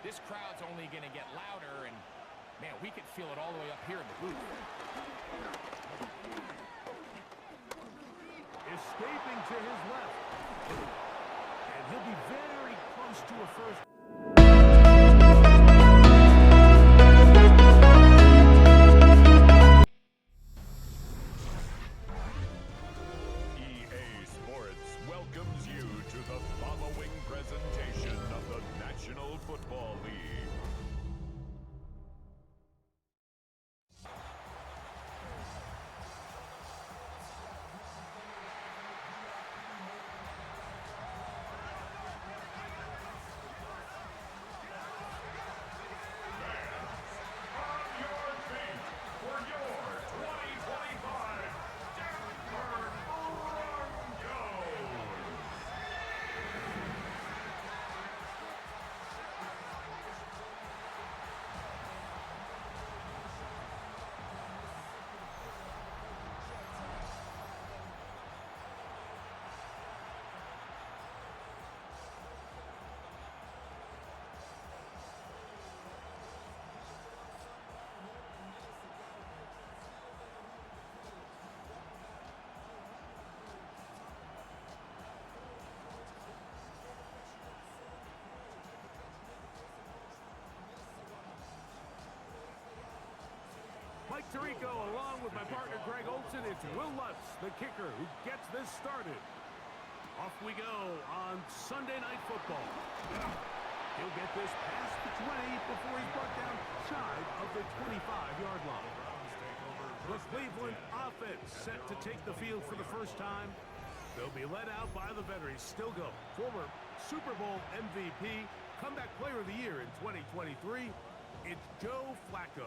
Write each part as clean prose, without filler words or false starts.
This crowd's only going to get louder, and, man, we can feel it all the way up here in the booth. Escaping to his left. And he'll be very close to a first. EA Sports welcomes you to the following presentation of the National Football League. Mike Tirico, along with my partner Greg Olson, it's Will Lutz, the kicker, who gets this started. Off we go on Sunday Night Football. He'll get this past the 20 before he's brought down shy of the 25-yard line. The Cleveland offense set to take the field for the first time. They'll be led out by the veteran, still go, former Super Bowl MVP, comeback player of the year in 2023. It's Joe Flacco.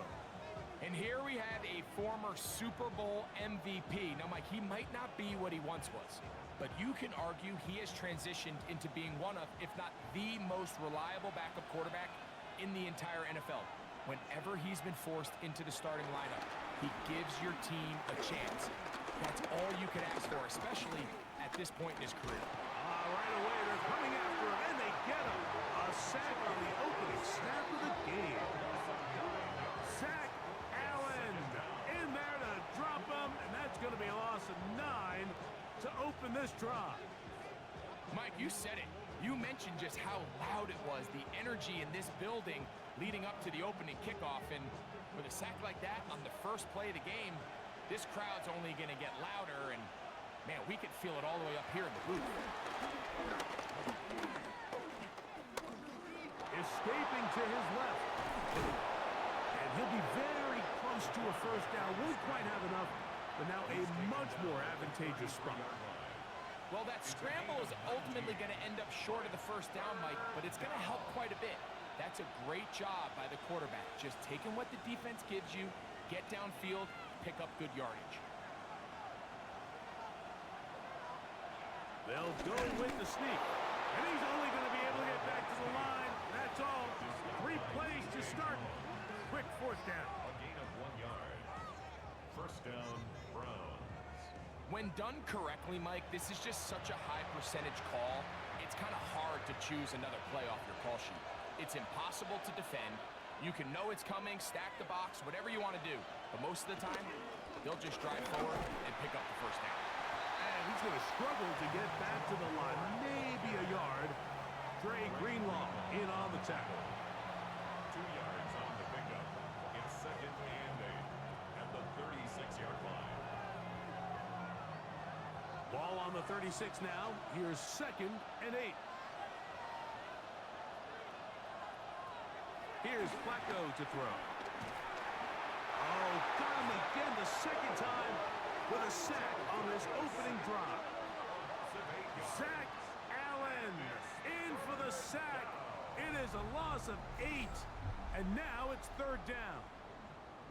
And here we have a former Super Bowl MVP. Now, Mike, he might not be what he once was, but you can argue he has transitioned into being one of, if not the most reliable backup quarterback in the entire NFL. Whenever he's been forced into the starting lineup, he gives your team a chance. That's all you can ask for, especially at this point in his career. Right away, they're coming after him, and they get him. A sack on the opening snap of the game. Sack Allen in there to drop him, and that's going to be a loss of 9 to open this drive. Mike, you said it. You mentioned just how loud it was, the energy in this building leading up to the opening kickoff, and with a sack like that on the first play of the game, this crowd's only going to get louder, and man, we can feel it all the way up here in the booth. Escaping to his left. And he'll be very close to a first down. Won't quite have enough, but now a much more advantageous spot. Well, that scramble is ultimately going to end up short of the first down, Mike, but it's going to help quite a bit. That's a great job by the quarterback. Just taking what the defense gives you, get downfield, pick up good yardage. They'll go with the sneak. And he's only going to be able to get back to the line. That's all. 3 plays to start. Quick fourth down. A gain of 1 yard. First down, Browns. When done correctly, Mike, this is just such a high percentage call. It's kind of hard to choose another play off your call sheet. It's impossible to defend. You can know it's coming, stack the box, whatever you want to do. But most of the time, they'll just drive forward and pick up the first down. And he's going to struggle to get back to the line. Maybe a yard. Dre Greenlaw in on the tackle. 2 yards on the pickup. It's 2nd and 8 at the 36-yard line. Ball on the 36 now. Here's 2nd and 8. Here's Flacco to throw. Oh, got him again the second time with a sack on this opening drive. Zach Allen in for the sack. It is a loss of 8, and now it's 3rd down.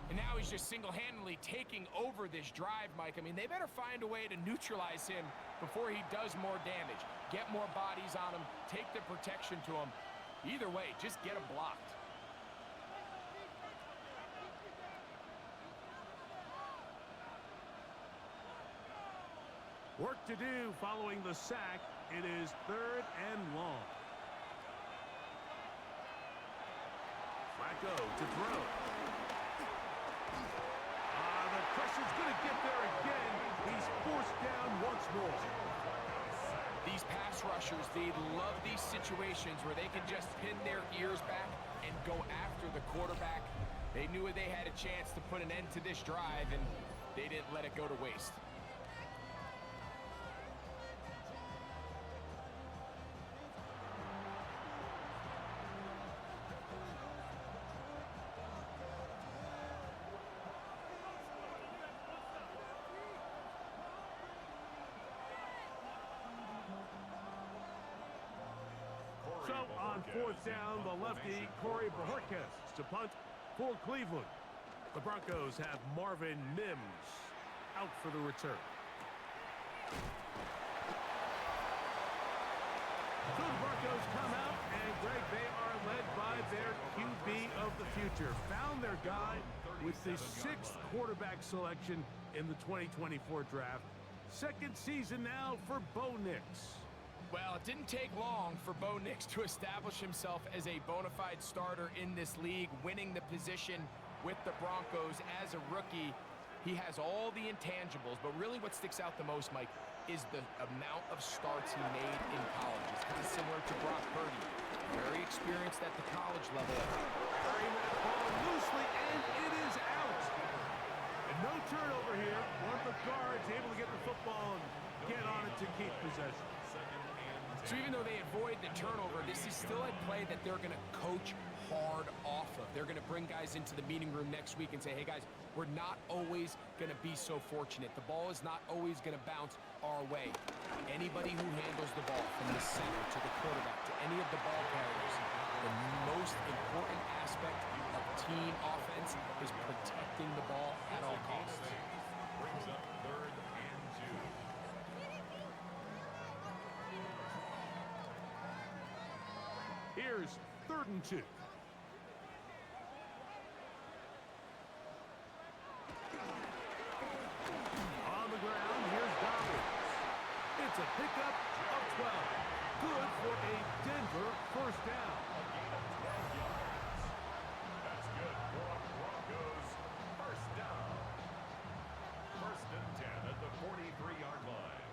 And now he's just single-handedly taking over this drive, Mike. I mean, they better find a way to neutralize him before he does more damage. Get more bodies on him, take the protection to him. Either way, just get him blocked. Work to do following the sack. It is 3rd and long. Bronco to throw. The pressure's going to get there again. He's forced down once more. These pass rushers, they love these situations where they can just pin their ears back and go after the quarterback. They knew they had a chance to put an end to this drive, and they didn't let it go to waste. So on fourth down, the lefty, Corey Bojorquez to punt for Cleveland. The Broncos have Marvin Mims out for the return. So the Broncos come out, and Greg, they are led by their QB of the future. Found their guy with the 6th quarterback selection in the 2024 draft. Second season now for Bo Nix. Well, it didn't take long for Bo Nix to establish himself as a bona fide starter in this league, winning the position with the Broncos as a rookie. He has all the intangibles, but really what sticks out the most, Mike, is the amount of starts he made in college. It's kind of similar to Brock Purdy. Very experienced at the college level. Carrying that ball loosely, and it is out. And no turnover here. One of the guards able to get the football and get on it to keep possession. So even though they avoid the turnover, this is still a play that they're going to coach hard off of. They're going to bring guys into the meeting room next week and say, hey guys, we're not always going to be so fortunate. The ball is not always going to bounce our way. Anybody who handles the ball from the center to the quarterback to any of the ball carriers, the most important aspect of team offense is protecting the ball at all costs. Brings up 3rd and 2. Here's 3rd and 2. On the ground, here's Dobbins. It's a pickup of 12. Good for a Denver first down. A gain of 12 yards. That's good for a Broncos first down. 1st and 10 at the 43-yard line.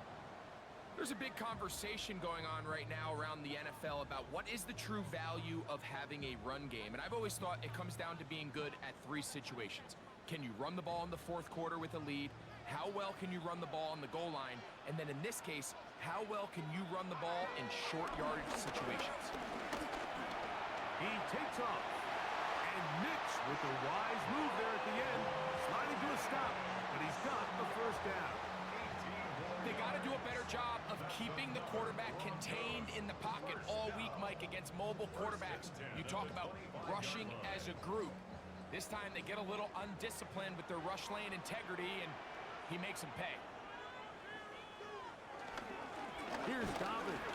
There's a big conversation going on right now around the NFL about what is the true value of having a run game. And I've always thought it comes down to being good at 3 situations. Can you run the ball in the 4th quarter with a lead? How well can you run the ball on the goal line? And then in this case, how well can you run the ball in short yardage situations? He takes off. And Nix with a wise move there at the end. Sliding to a stop, but he's got the first down. They got to do a better job of keeping the quarterback contained in the pocket all week, Mike, against mobile quarterbacks. You talk about rushing as a group. This time they get a little undisciplined with their rush lane integrity, and he makes them pay. Here's Dobbins.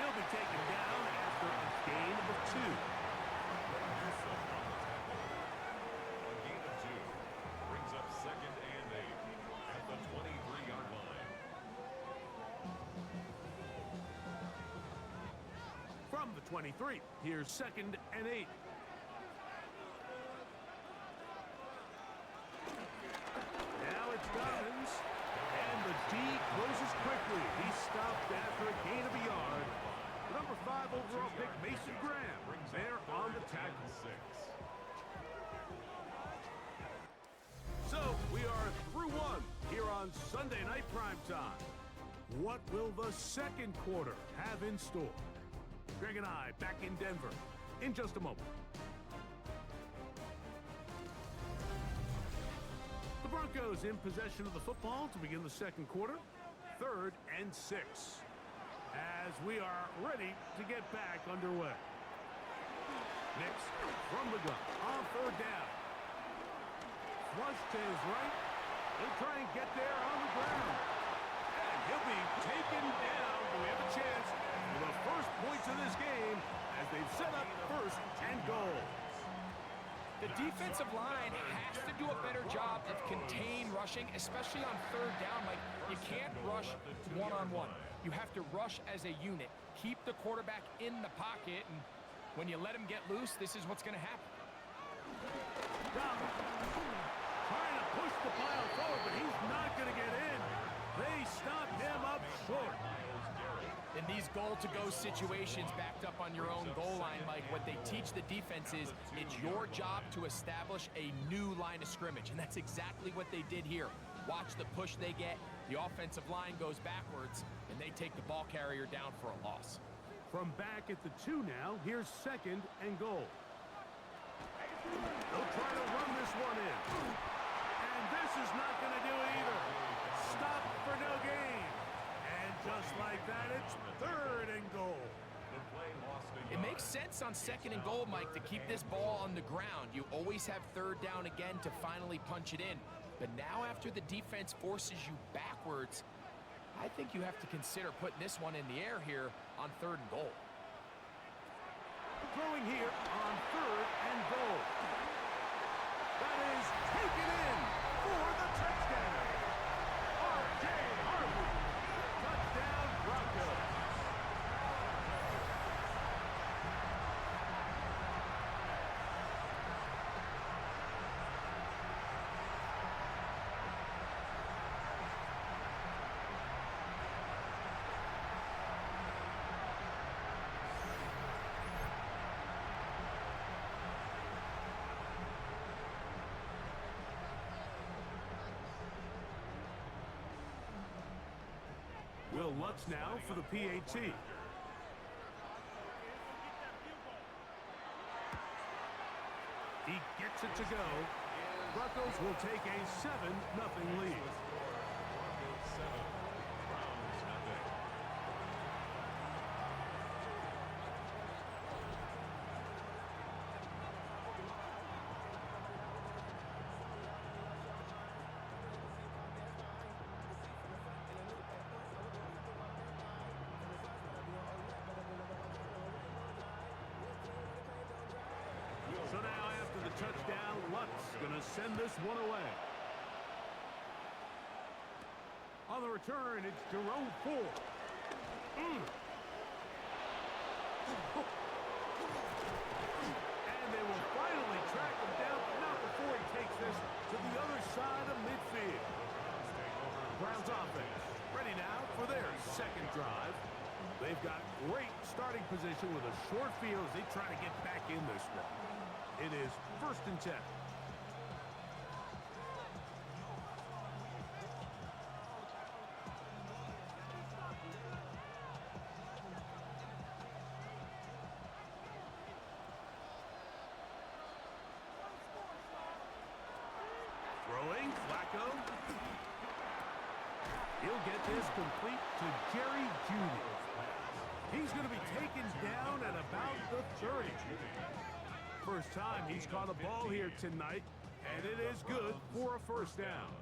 He'll be taken down after a gain of 2. A gain of 2 brings up 2nd and 8 at the 23-yard line. From the 23, here's 2nd and 8. Now it's Dobbins, and the D closes quickly. He's stopped after a gain of a yard. The number 5 overall pick, Mason Graham, there on the tackle. 6. So we are through 1 here on Sunday Night Primetime. What will the 2nd quarter have in store? Greg and I back in Denver in just a moment. The Broncos in possession of the football to begin the 2nd quarter. 3rd and 6. As we are ready to get back underway. Nix from the gun on 3rd down. Flush to his right. He'll try and get there on the ground. And he'll be taken down. We have a chance for the first points of this game as they've set up 1st and goal. The defensive line has to do a better job of contain rushing, especially on 3rd down. Like, you can't rush one-on-one. You have to rush as a unit. Keep the quarterback in the pocket, and When you let him get loose, this is what's going to happen. Trying to push the pile forward, but he's not going to get in. They stopped him up short. In these goal-to-go situations backed up on your own goal line, Mike, what they teach the defense is it's your job to establish a new line of scrimmage, and that's exactly what they did here. Watch the push they get. The offensive line goes backwards, and they take the ball carrier down for a loss. From back at the 2 now, here's 2nd and goal. They'll try to run this one in. And this is not going to do it either. Stop for no gain. And just like that, it's 3rd and goal. It makes sense on 2nd and goal, Mike, to keep this ball on the ground. You always have 3rd down again to finally punch it in. But now after the defense forces you backwards, I think you have to consider putting this one in the air here on 3rd and goal. Throwing here on 3rd and goal. That is taken in for the touchdown. R.J. Harvey. Touchdown Broncos. Will Lutz now for the PAT. He gets it to go. Broncos will take a 7-0 lead. So now after the touchdown, Lutz going to send this one away. On the return, it's Jerome Ford. And they will finally track him down, but not before he takes this to the other side of midfield. Browns offense ready now for their 2nd drive. They've got great starting position with a short field as they try to get back in this one. It is 1st and 10. Throwing, Flacco. He'll get this complete to Jerry Jr. He's going to be taken down at about the 30. First time he's caught a ball here tonight, and it is good for a 1st down.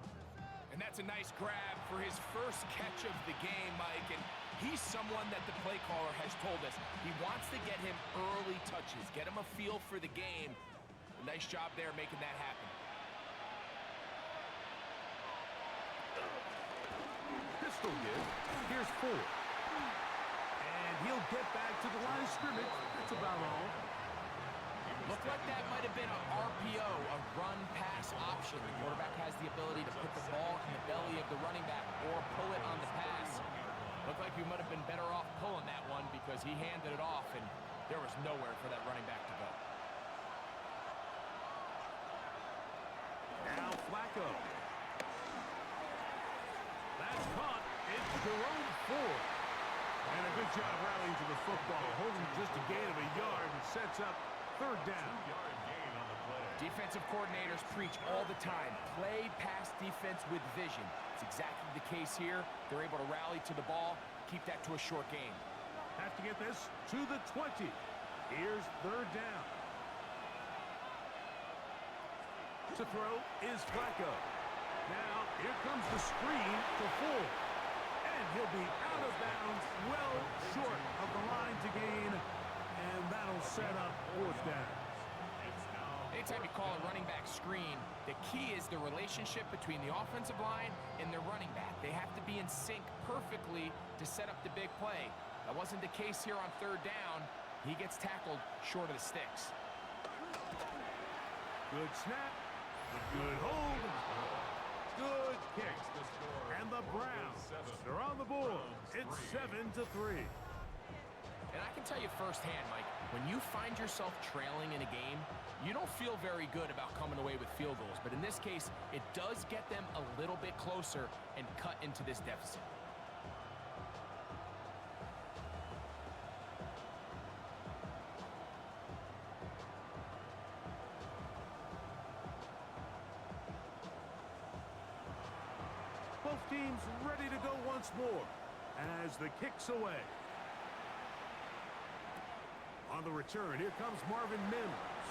And that's a nice grab for his first catch of the game, Mike. And he's someone that the play caller has told us he wants to get him early touches, get him a feel for the game. A nice job there making that happen. Pistol give. Here's Ford. And he'll get back to the line of scrimmage. That's about all. Looked like that might have been an RPO, a run-pass option. The quarterback has the ability to put the ball in the belly of the running back or pull it on the pass. Looked like he might have been better off pulling that one because he handed it off, and there was nowhere for that running back to go. Now Flacco. That's caught. It's Jerome Ford. And a good job rallying to the football, holding just a gain of a yard and sets up 3rd down. Defensive coordinators preach all the time, play pass defense with vision. It's exactly the case here. They're able to rally to the ball, keep that to a short game. Have to get this to the 20. Here's 3rd down. To throw is Flacco. Now, here comes the screen to Ford. And he'll be out of bounds, well short of the line to gain. And that'll set up 4th down. Anytime you call a running back screen, the key is the relationship between the offensive line and the running back. They have to be in sync perfectly to set up the big play. That wasn't the case here on 3rd down. He gets tackled short of the sticks. Good snap. Good hold. Good kick. And the Browns are on the board. It's 7-3. And I can tell you firsthand, Mike, when you find yourself trailing in a game, you don't feel very good about coming away with field goals. But in this case, it does get them a little bit closer and cut into this deficit. Both teams ready to go once more as the kick's away. On the return, here comes Marvin Mims.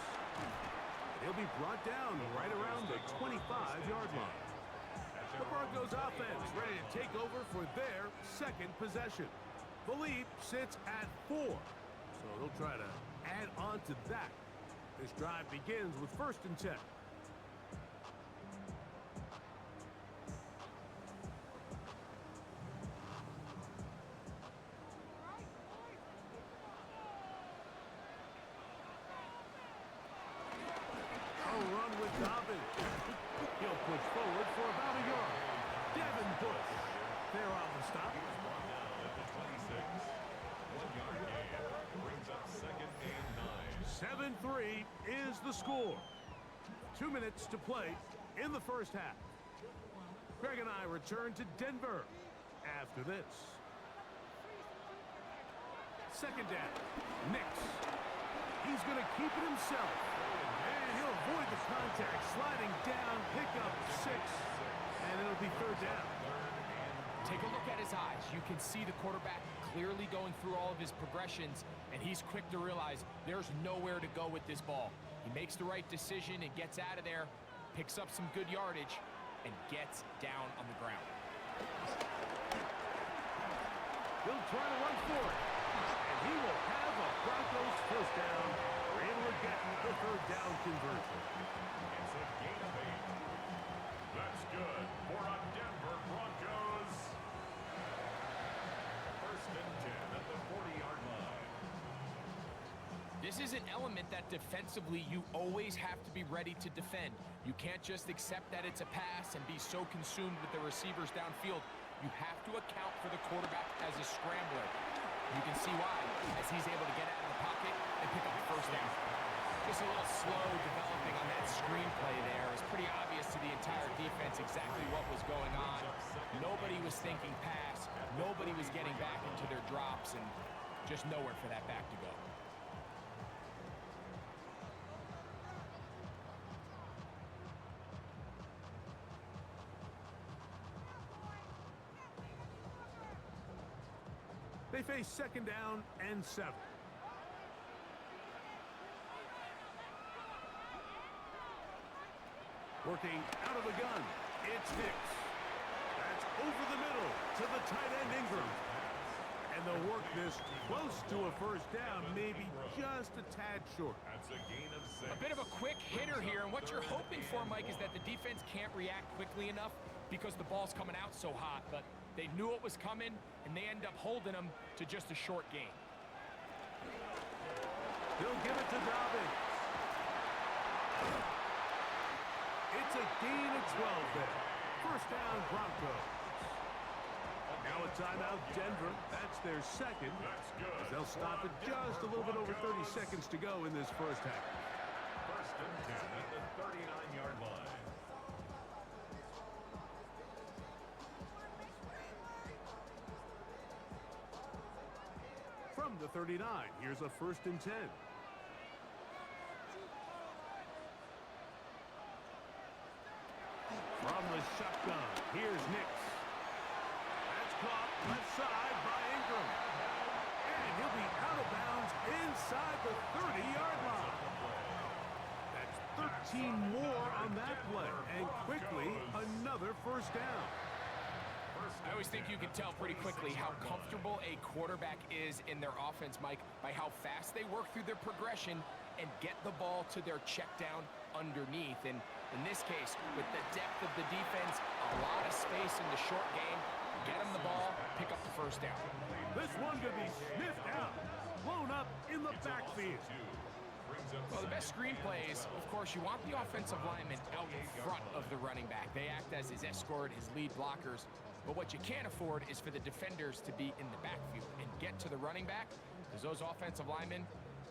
He'll be brought down right around the 25-yard line. The Broncos offense ready to take over for their second possession. The lead sits at 4, so they'll try to add on to that. This drive begins with 1st and 10. He'll push forward for about a yard. Devin Bush. They're on the stop. Brought down at the 26. 1-yard gain. Brings up 2nd and 9. 7-3 is the score. 2 minutes to play in the first half. Greg and I return to Denver after this. 2nd down. Nix. He's going to keep it himself. And he'll avoid the contact, sliding down, pick up 6, and it'll be 3rd down. Take a look at his eyes. You can see the quarterback clearly going through all of his progressions, and he's quick to realize there's nowhere to go with this ball. He makes the right decision and gets out of there, picks up some good yardage, and gets down on the ground. He'll try to run for it, and he will have a Broncos first down. We're able to get the 3rd down conversion. It's a gain of 8. That's good for a Denver Broncos. 1st and 10 at the 40-yard line. This is an element that defensively you always have to be ready to defend. You can't just accept that it's a pass and be so consumed with the receivers downfield. You have to account for the quarterback as a scrambler. You can see why, as he's able to get out of the pocket and pick up the 1st down. Just a little slow developing on that screenplay there. It's pretty obvious to the entire defense exactly what was going on. Nobody was thinking pass. Nobody was getting back into their drops, and just nowhere for that back to go. They face 2nd down and 7. Working out of the gun, it's Nix. That's over the middle to the tight end Ingram. And they'll work this close to a 1st down, maybe just a tad short. That's a gain of 6. A bit of a quick hitter here, and what you're hoping for, Mike, is that the defense can't react quickly enough because the ball's coming out so hot, but they knew it was coming, and they end up holding them to just a short gain. He'll give it to Dobbins. It's a gain of 12 there. 1st down, Broncos. Now a timeout, Denver. That's their 2nd. That's good. As they'll stop it just a little bit over 30 seconds to go in this first half. 1st and 10 at the 39-yard line. From the 39, here's a 1st and 10. From the shotgun, here's Nix. That's caught left side by Ingram. And he'll be out of bounds inside the 30-yard line. That's 13 more on that play. And quickly, another 1st down. I always think you can tell pretty quickly how comfortable a quarterback is in their offense, Mike, by how fast they work through their progression and get the ball to their check down underneath. And in this case, with the depth of the defense, a lot of space in the short game, get him the ball, pick up the first down. This one could be sniffed out. Blown up in the backfield. Well, the best screenplays, of course, you want the offensive lineman out in front of the running back. They act as his escort, his lead blockers. But what you can't afford is for the defenders to be in the backfield and get to the running back, because those offensive linemen,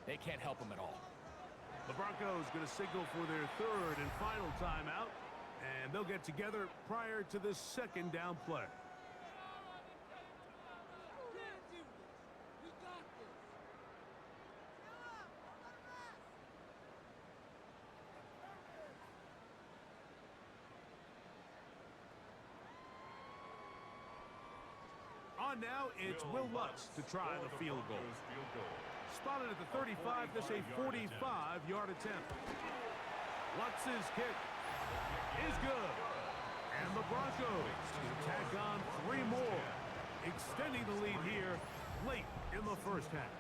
they can't help him at all. The Broncos going to signal for their third and final timeout, and they'll get together prior to this second down play. On now, it's Will Lutz to try the field goal. Spotted at the 35, this a 45-yard attempt. Lutz's kick is good. And the Broncos can tack on 3 more, extending the lead here late in the first half.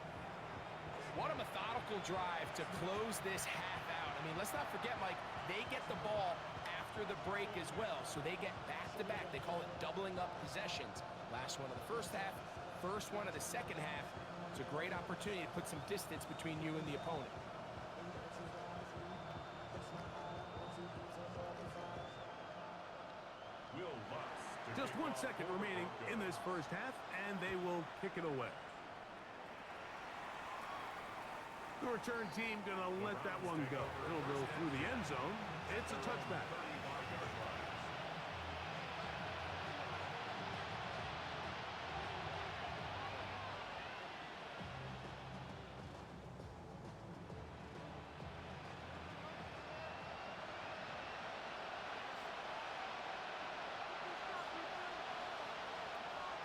What a methodical drive to close this half out. I mean, let's not forget, Mike, they get the ball after the break as well, so they get back-to-back. They call it doubling up possessions. Last one of the first half, first one of the second half. It's a great opportunity to put some distance between you and the opponent. Just 1 second remaining in this first half, and they will kick it away. The return team going to let that one go. It'll go through the end zone. It's a touchback.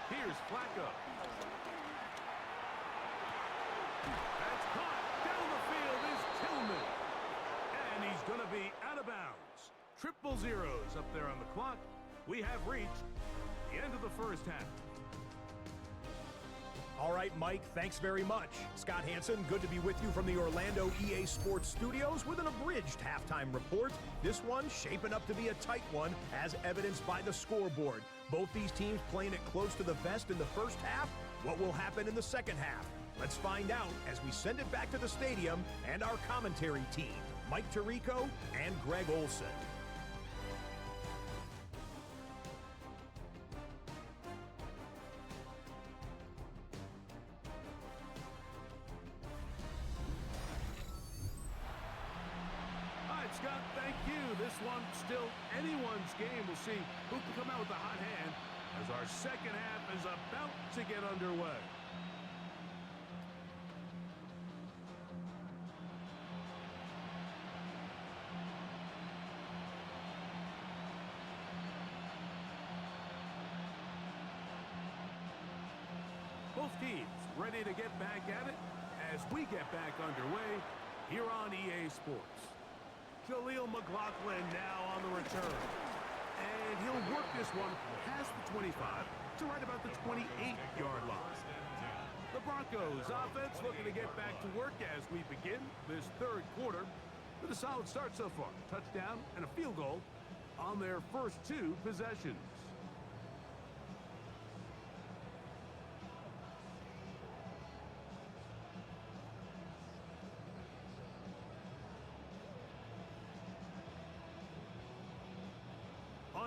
Here's Flacco. That's caught. Down the field is Tillman. And he's going to be out of bounds. Triple zeros up there on the clock. We have reached the end of the first half. All right, Mike, thanks very much. Scott Hansen, good to be with you from the Orlando EA Sports Studios with an abridged halftime report. This one shaping up to be a tight one, as evidenced by the scoreboard. Both these teams playing it close to the vest in the first half. What will happen in the second half? Let's find out as we send it back to the stadium and our commentary team, Mike Tirico and Greg Olson. Scott, thank you. This one still anyone's game. We'll see who can come out with the hot hand as our second half is about to get underway. Both teams ready to get back at it as we get back underway here on EA Sports. Jaleel McLaughlin now on the return. And he'll work this one past the 25 to right about the 28-yard line. The Broncos offense looking to get back to work as we begin this third quarter with a solid start so far. Touchdown and a field goal on their first 2 possessions.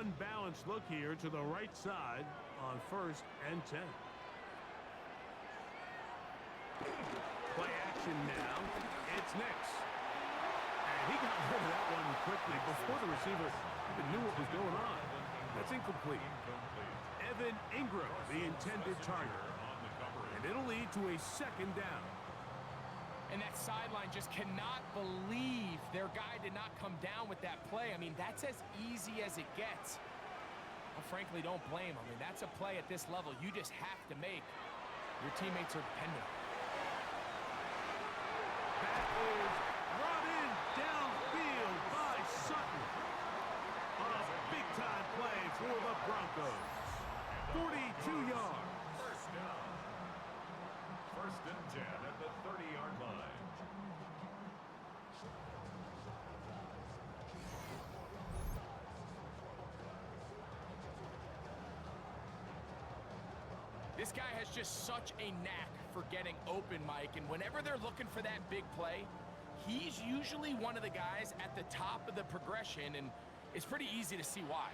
Unbalanced look here to the right side on 1st and 10. Play action now. It's Nix. And he got rid of that one quickly before the receiver even knew what was going on. That's incomplete. Evan Ingram, the intended target. And it'll lead to a second down. And that sideline just cannot believe their guy did not come down with that play. I mean, that's as easy as it gets. I frankly don't blame him. I mean, that's a play at this level you just have to make. Your teammates are dependent on it. That is brought in downfield by Sutton. A big-time play for the Broncos. 42 yards. First down. 1st and 10 at the 30-yard line. This guy has just such a knack for getting open, Mike, and whenever they're looking for that big play, he's usually one of the guys at the top of the progression, and it's pretty easy to see why.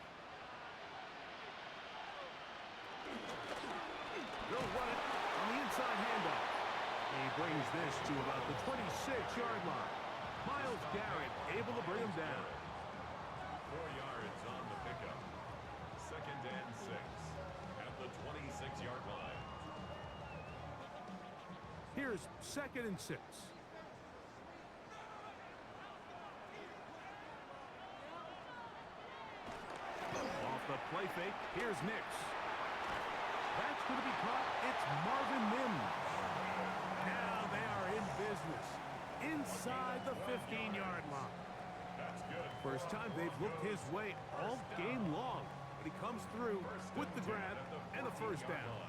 They'll run it on the inside handoff. He brings this to about the 26-yard line. Myles Garrett able to bring him down. 4 yards on the pickup. 2nd and 6 at the 26-yard line. Here's 2nd and 6. Off the play fake, here's Nix. That's going to be caught. It's Marvin Mims. Now they are in business inside the 15-yard line. That's good. First time they've looked his way all game long, but he comes through with the grab and the first down.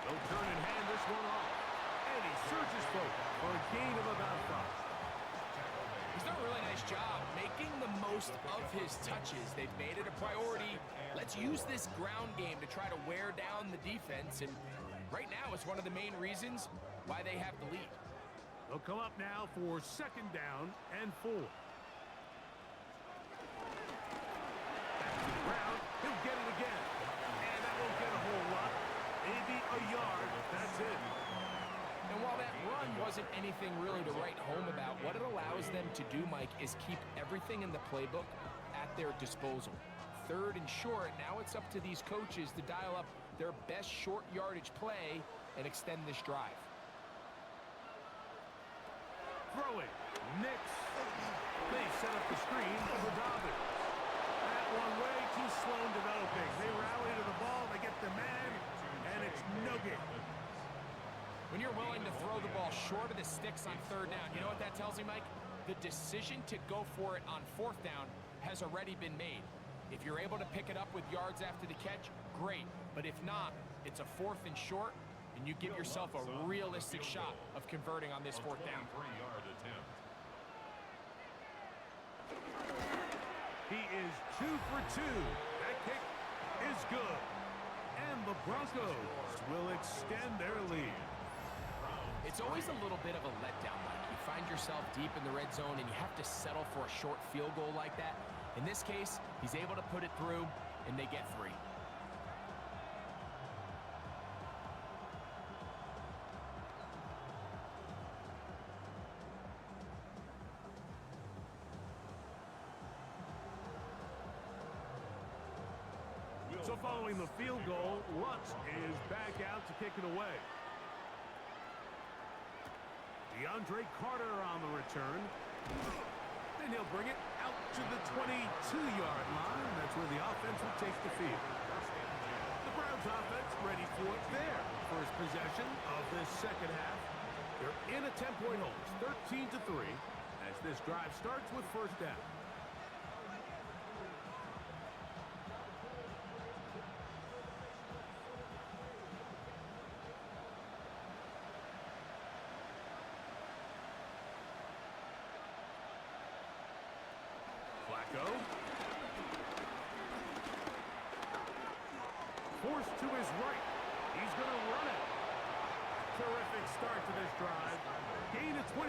They'll turn and hand this one off. And he surges forward for a gain of about 5. He's done a really nice job making the most of his touches. They've made it a priority. Let's use this ground game to try to wear down the defense, and right now it's one of the main reasons why they have the lead. They'll come up now for 2nd down and 4. Back to the ground. He'll get it again. And that won't get a whole lot. Maybe a yard. That's it. And while that run wasn't anything really to write home about, what it allows them to do, Mike, is keep everything in the playbook at their disposal. 3rd and short, now it's up to these coaches to dial up their best short yardage play and extend this drive. Throwing. Nix. They set up the screen for Dobbins. That one way too slow in developing. They rally to the ball, they get the man, and it's no good. When you're willing to throw the ball short of the sticks on 3rd down, you know what that tells me, Mike? The decision to go for it on 4th down has already been made. If you're able to pick it up with yards after the catch, great. But if not, it's a 4th and short, and you give yourself a realistic shot of converting on this 4th down. 23-yard attempt. He is 2 for 2. That kick is good. And the Broncos will extend their lead. It's always a little bit of a letdown, Mike. You find yourself deep in the red zone and you have to settle for a short field goal like that. In this case, he's able to put it through, and they get 3. So following the field goal, Lutz is back out to kick it away. DeAndre Carter on the return. And he'll bring it out to the 22-yard line. That's where the offense will take the field. The Browns offense ready for their first possession of this 2nd half. They're in a 10-point hole. It's 13-3 as this drive starts with 1st down. Flacco. Forced to his right. He's going to run it. Terrific start to this drive. Gain of 23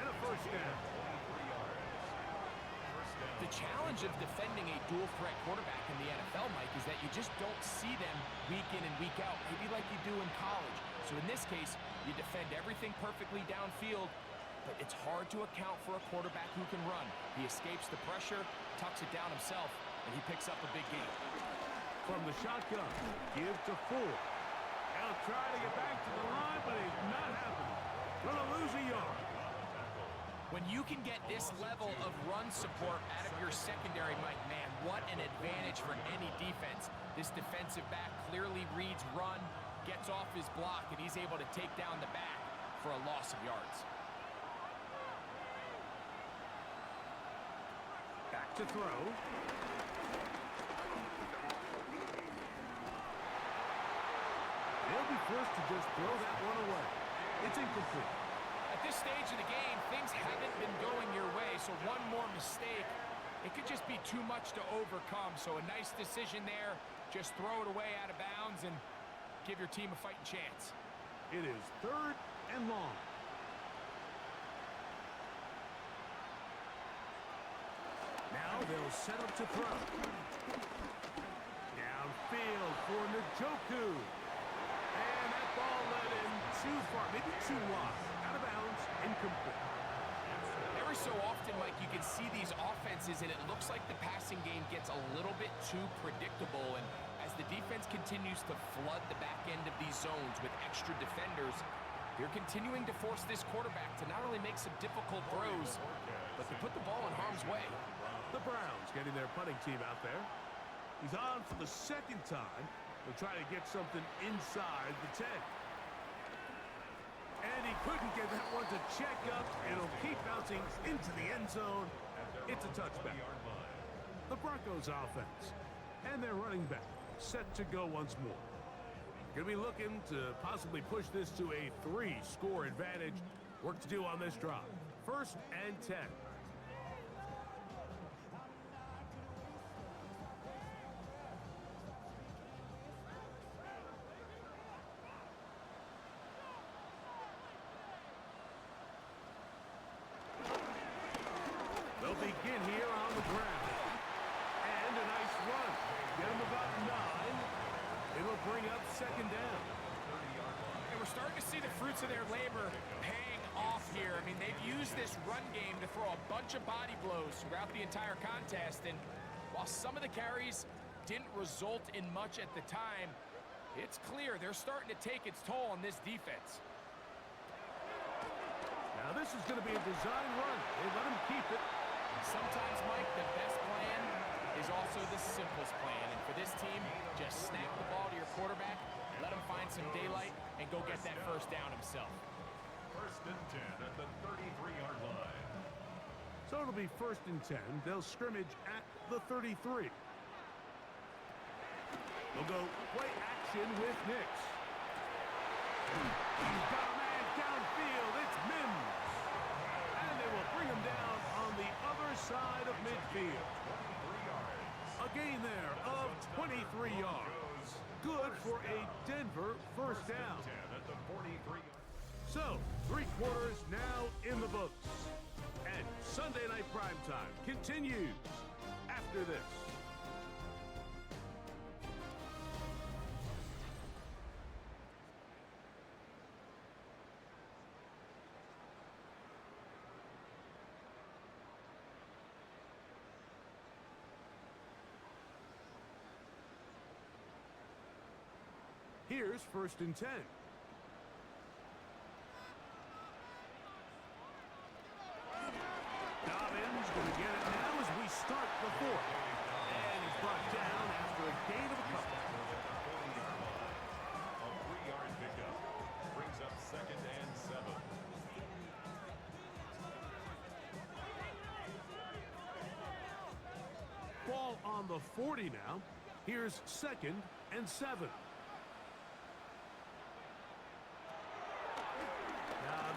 and a 1st down. The challenge of defending a dual-threat quarterback in the NFL, Mike, is that you just don't see them week in and week out, maybe like you do in college. So in this case, you defend everything perfectly downfield, but it's hard to account for a quarterback who can run. He escapes the pressure, tucks it down himself, and he picks up a big gain. From the shotgun, give to Ford. He'll try to get back to the line, but he's not happening. Gonna lose a yard. When you can get this level of run support out of your secondary, Mike, man, what an advantage for any defense. This defensive back clearly reads run, gets off his block, and he's able to take down the back for a loss of yards. Back to throw. They'll be forced to just throw that one away. It's incomplete. At At this stage of the game, things haven't been going your way, so one more mistake, it could just be too much to overcome. So a nice decision there. Just throw it away out of bounds and give your team a fighting chance. It is 3rd and long. Now they'll set up to throw. Downfield for Njoku. And that ball led in too far, maybe too wide. Out of bounds, incomplete. Every so often, Mike, you can see these offenses, and it looks like the passing game gets a little bit too predictable. And as the defense continues to flood the back end of these zones with extra defenders, they're continuing to force this quarterback to not only make some difficult throws, but to put the ball in harm's way. The Browns getting their punting team out there. He's on for the 2nd time. They'll try to get something inside the 10. And he couldn't get that one to check up. It'll keep bouncing into the end zone. It's a touchback. The Broncos offense and their running back set to go once more. Going to be looking to possibly push this to a 3-score advantage. Work to do on this drive. 1st and 10. They'll begin here on the ground. And a nice run. Get him about 9. It'll bring up 2nd down. And we're starting to see the fruits of their labor paying off here. I mean, they've used this run game to throw a bunch of body blows throughout the entire contest. And while some of the carries didn't result in much at the time, it's clear they're starting to take its toll on this defense. Now this is going to be a design run. They let him keep it. Sometimes, Mike, the best plan is also the simplest plan. And for this team, just snap the ball to your quarterback, let him find some daylight, and go get that 1st down himself. 1st and 10 at the 33-yard line. So it'll be 1st and 10. They'll scrimmage at the 33. They'll go play action with Nix. He's got a man downfield. It's Mims. And they will bring him down on the other side of midfield. A gain there of 23 yards. Good for a Denver 1st down. So, 3 quarters now in the books. And Sunday Night Primetime continues after this. Here's 1st and 10. Dobbins going to get it now as we start the 4th. And he's brought down after a gain of a couple. A 3-yard pickup brings up 2nd and 7. Ball on the 40 now. Here's 2nd and 7.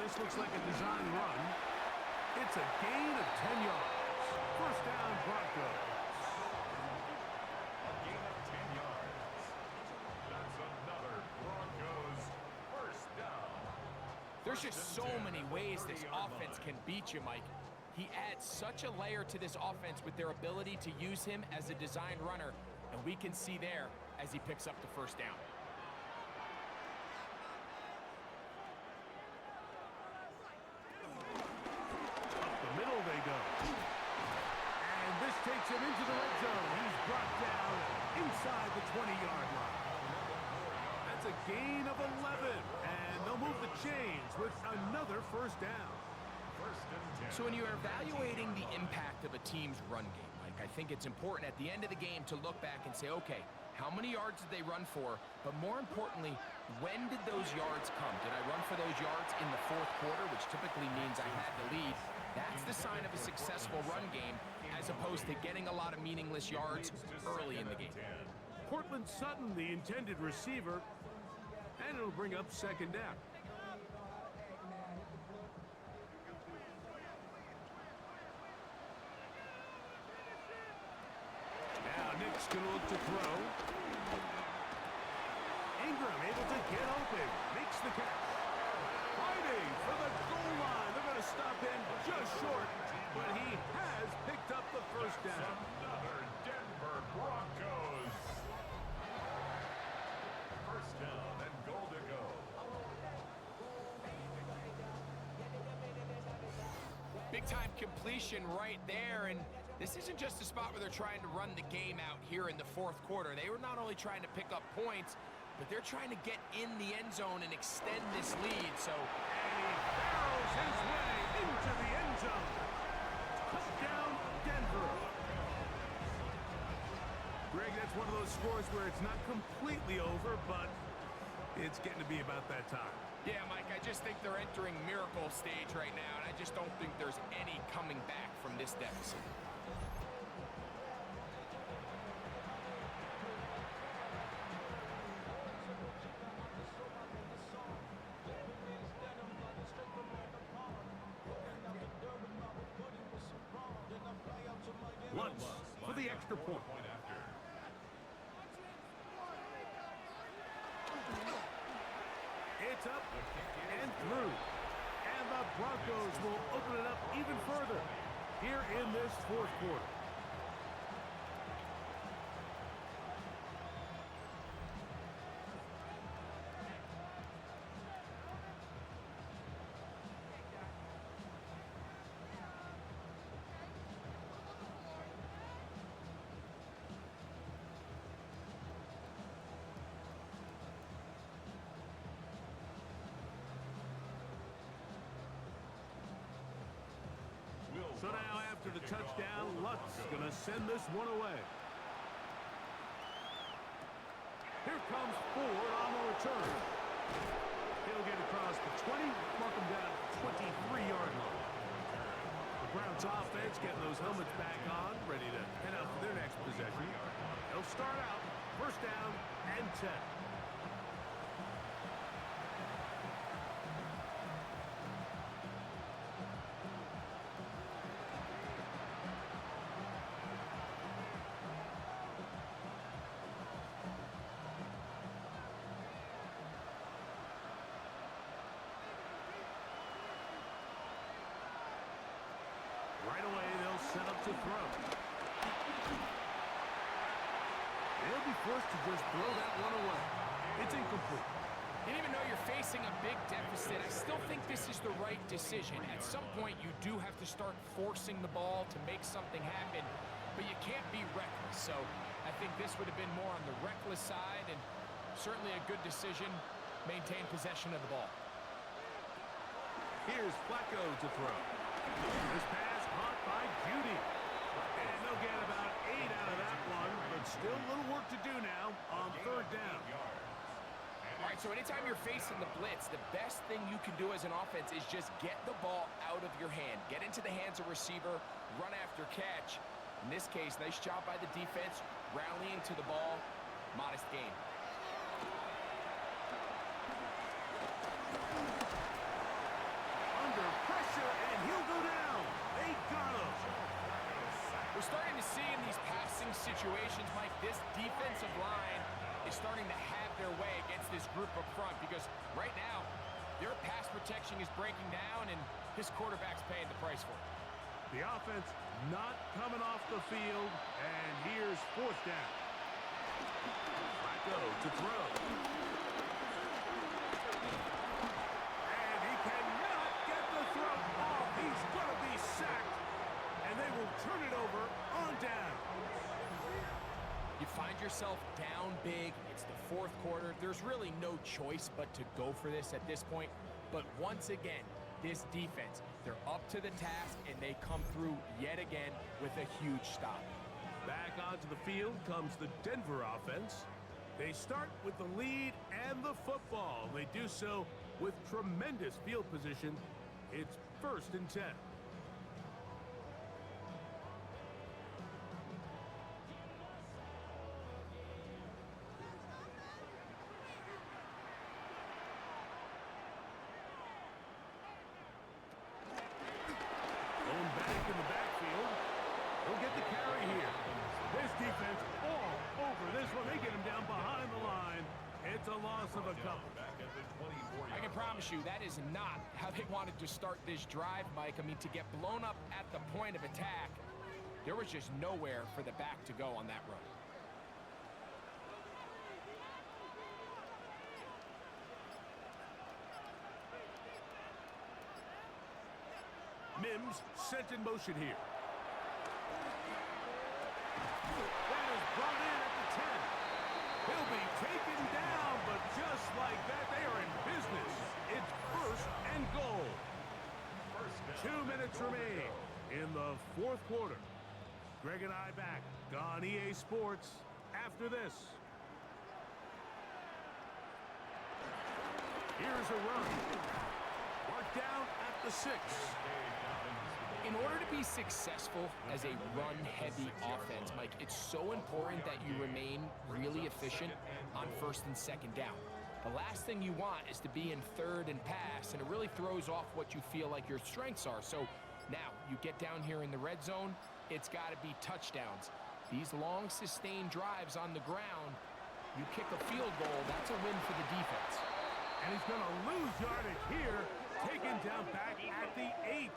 This looks like a design run. It's a gain of 10 yards. 1st down, Broncos. A gain of 10 yards. That's another Broncos 1st down. There's just so many ways this offense can beat you, Mike. He adds such a layer to this offense with their ability to use him as a design runner, and we can see there as he picks up the 1st down. They go. And this takes him into the red zone. He's brought down inside the 20-yard line. That's a gain of 11. And they'll move the chains with another 1st down. 1st and 10. So when you're evaluating the impact of a team's run game, Mike, I think it's important at the end of the game to look back and say, okay, how many yards did they run for? But more importantly, when did those yards come? Did I run for those yards in the 4th quarter, which typically means I had the lead? That's the sign of a successful run game, as opposed to getting a lot of meaningless yards early in the game. Cortland Sutton, the intended receiver, and it'll bring up 2nd down. to throw. Ingram able to get open. Makes the catch. Fighting for the goal line. They're going to stop him just short, but he has picked up the first down. Another Denver Broncos. First down and goal to go. Big-time completion right there, and this isn't just a spot where they're trying to run the game out here in the fourth quarter. They were not only trying to pick up points, but they're trying to get in the end zone and extend this lead. So, And he barrels his way into the end zone. Touchdown, Denver. Greg, that's one of those scores where it's not completely over, but it's getting to be about that time. yeah, Mike, I just think they're entering miracle stage right now, and I just don't think there's any coming back from this deficit. Lutz for the extra point. It's up and through. And the Broncos will open it up even further here in this fourth quarter. So now after the touchdown, Lutz going to send this one away. Here comes Ford on the return. He'll get across the 20, mark him down at the 23-yard line. The Browns offense getting those helmets back on, ready to head out for their next possession. They'll start out first down and 10. Right away, they'll set up to throw. They'll be forced to just throw that one away. It's incomplete. And even though you're facing a big deficit, I still think this is the right decision. At some point, you do have to start forcing the ball to make something happen, but you can't be reckless. So I think this would have been more on the reckless side, and certainly a good decision. Maintain possession of the ball. Here's Flacco to throw. This pass caught by Judy. And they'll get about 8 out of that one, but still a little work to do now on third down. All right, so anytime you're facing the blitz, the best thing you can do as an offense is just get the ball out of your hand. Get into the hands of receiver, run after catch. In this case, nice job by the defense, rallying to the ball. Modest gain. Under pressure, and he'll go down. They got him. We're starting to see in these passing situations, Mike, this defensive line is starting to have their way against this group up front, because right now, their pass protection is breaking down, and this quarterback's paying the price for it. The offense not coming off the field, and here's fourth down. Flacco to throw. And he cannot get the throw off. He's going to be sacked, and they will turn it over on down. You find yourself down big. It's the fourth quarter. There's really no choice but to go for this at this point. But once again, this defense, they're up to the task, and they come through yet again with a huge stop. Back onto the field comes the Denver offense. They start with the lead and the football. They do so with tremendous field position. It's first and 10. Going back in the backfield. He'll get the carry here. This defense all over It's a loss of a couple. Back at the 24-yard I can promise you that is not how they wanted to start this drive, Mike. I mean, to get blown up at the point of attack, there was just nowhere for the back to go on that run. Mims sent in motion here. That is brought in at the 10. He'll be taken down, but just like that, they are in business. It's first and goal. 2 minutes remain in the fourth quarter. Greg and I back on EA Sports after this. Here's a run. Mark down at the 6. In order to be successful as a run-heavy offense, Mike, it's so important that you remain really efficient on first and second down. The last thing you want is to be in third and pass, and it really throws off what you feel like your strengths are. So now you get down here in the red zone, it's got to be touchdowns. These long, sustained drives on the ground, you kick a field goal, that's a win for the defense. And he's going to lose yardage here, taken down back at the 8.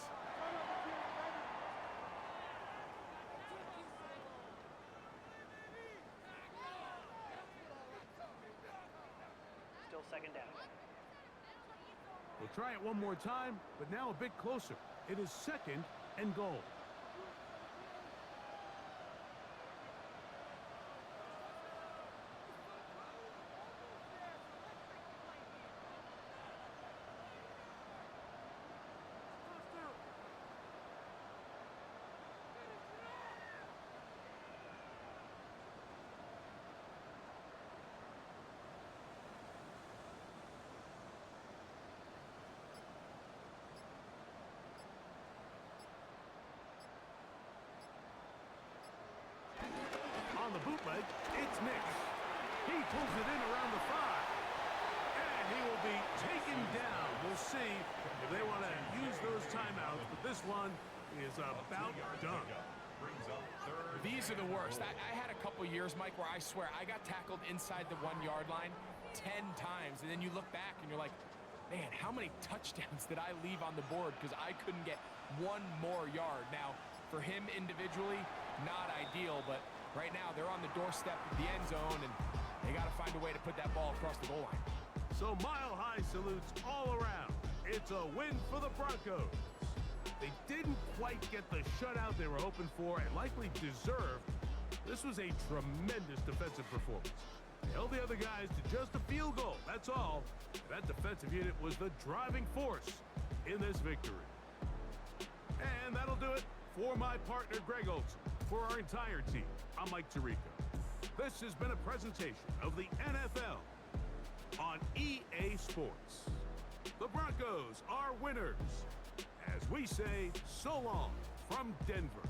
Still second down. We'll try it one more time, but now a bit closer. It is second and goal. On the bootleg, it's Nick. He pulls it in around the 5. And he will be taken down. We'll see if they want to use those timeouts, but this one is about done. These are the worst. I had a couple years, Mike, where I swear I got tackled inside the 1-yard line 10 times, and then you look back and you're like, man, how many touchdowns did I leave on the board because I couldn't get one more yard? Now, for him individually, not ideal, but right now they're on the doorstep of the end zone, and they got to find a way to put that ball across the goal line. So mile-high salutes all around. It's a win for the Broncos. They didn't quite get the shutout they were hoping for and likely deserved. This was a tremendous defensive performance. They held the other guys to just a field goal, that's all. That defensive unit was the driving force in this victory. And that'll do it for my partner, Greg Olson. For our entire team, I'm Mike Tirico. This has been a presentation of the NFL on EA Sports. The Broncos are winners. As we say, so long from Denver.